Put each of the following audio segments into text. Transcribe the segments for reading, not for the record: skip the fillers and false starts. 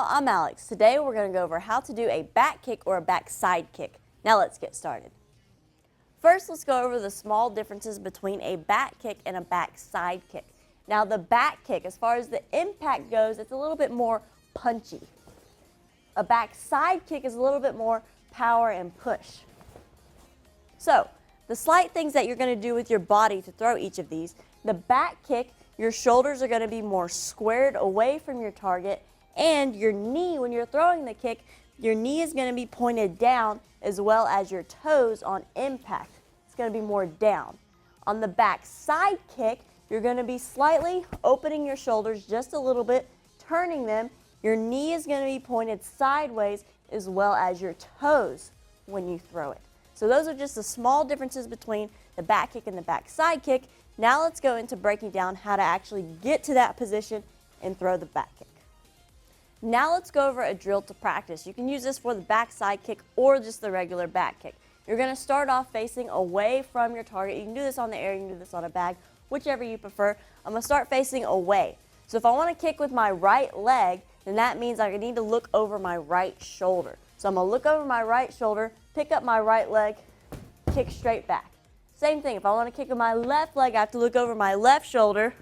Workout, I'm Alex. Today we're going to go over how to do a back kick or a back side kick. Now let's get started. First, let's go over the small differences between a back kick and a back side kick. Now the back kick, as far as the impact goes, it's a little bit more punchy. A back side kick is a little bit more power and push. So, the slight things that you're going to do with your body to throw each of these, the back kick, your shoulders are going to be more squared away from your target, and your knee, when you're throwing the kick, your knee is going to be pointed down as well as your toes on impact. It's going to be more down. On the back side kick, you're going to be slightly opening your shoulders just a little bit, turning them. Your knee is going to be pointed sideways as well as your toes when you throw it. So those are just the small differences between the back kick and the back side kick. Now let's go into breaking down how to actually get to that position and throw the back kick. Now let's go over a drill to practice. You can use this for the back side kick or just the regular back kick. You're going to start off facing away from your target. You can do this on the air, you can do this on a bag, whichever you prefer. I'm going to start facing away. So if I want to kick with my right leg, then that means I need to look over my right shoulder. So I'm going to look over my right shoulder, pick up my right leg, kick straight back. Same thing, if I want to kick with my left leg, I have to look over my left shoulder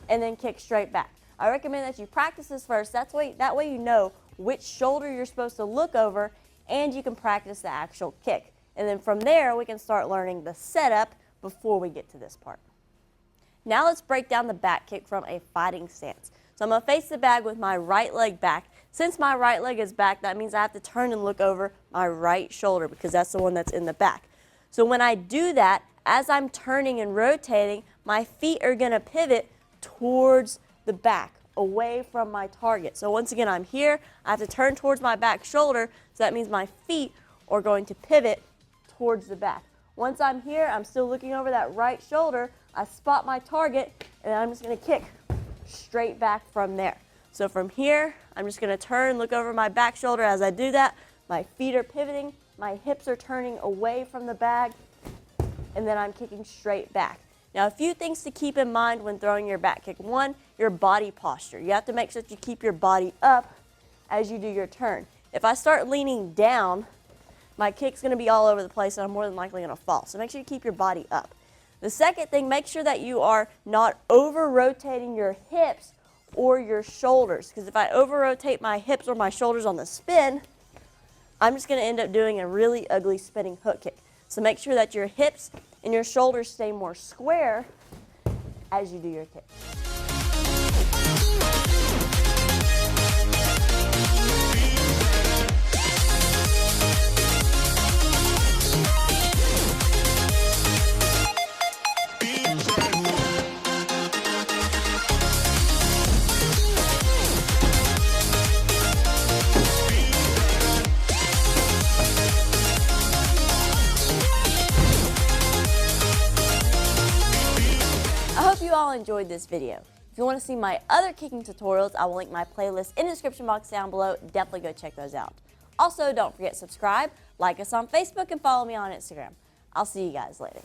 and then kick straight back. I recommend that you practice this first. That way you know which shoulder you're supposed to look over, and you can practice the actual kick. And then from there, we can start learning the setup before we get to this part. Now let's break down the back kick from a fighting stance. So I'm going to face the bag with my right leg back. Since my right leg is back, that means I have to turn and look over my right shoulder because that's the one that's in the back. So when I do that, as I'm turning and rotating, my feet are going to pivot towards the back, away from my target. So once again, I'm here, I have to turn towards my back shoulder, so that means my feet are going to pivot towards the back. Once I'm here, I'm still looking over that right shoulder, I spot my target, and I'm just going to kick straight back from there. So from here, I'm just going to turn, look over my back shoulder. As I do that, my feet are pivoting, my hips are turning away from the bag, and then I'm kicking straight back. Now, a few things to keep in mind when throwing your back kick. One, your body posture. You have to make sure that you keep your body up as you do your turn. If I start leaning down, my kick's going to be all over the place and I'm more than likely going to fall. So make sure you keep your body up. The second thing, make sure that you are not over-rotating your hips or your shoulders. Because if I over-rotate my hips or my shoulders on the spin, I'm just going to end up doing a really ugly spinning hook kick. So make sure that your hips and your shoulders stay more square as you do your kick. I hope you all enjoyed this video. If you want to see my other kicking tutorials, I will link my playlist in the description box down below. Definitely go check those out. Also, don't forget to subscribe, like us on Facebook, and follow me on Instagram. I'll see you guys later.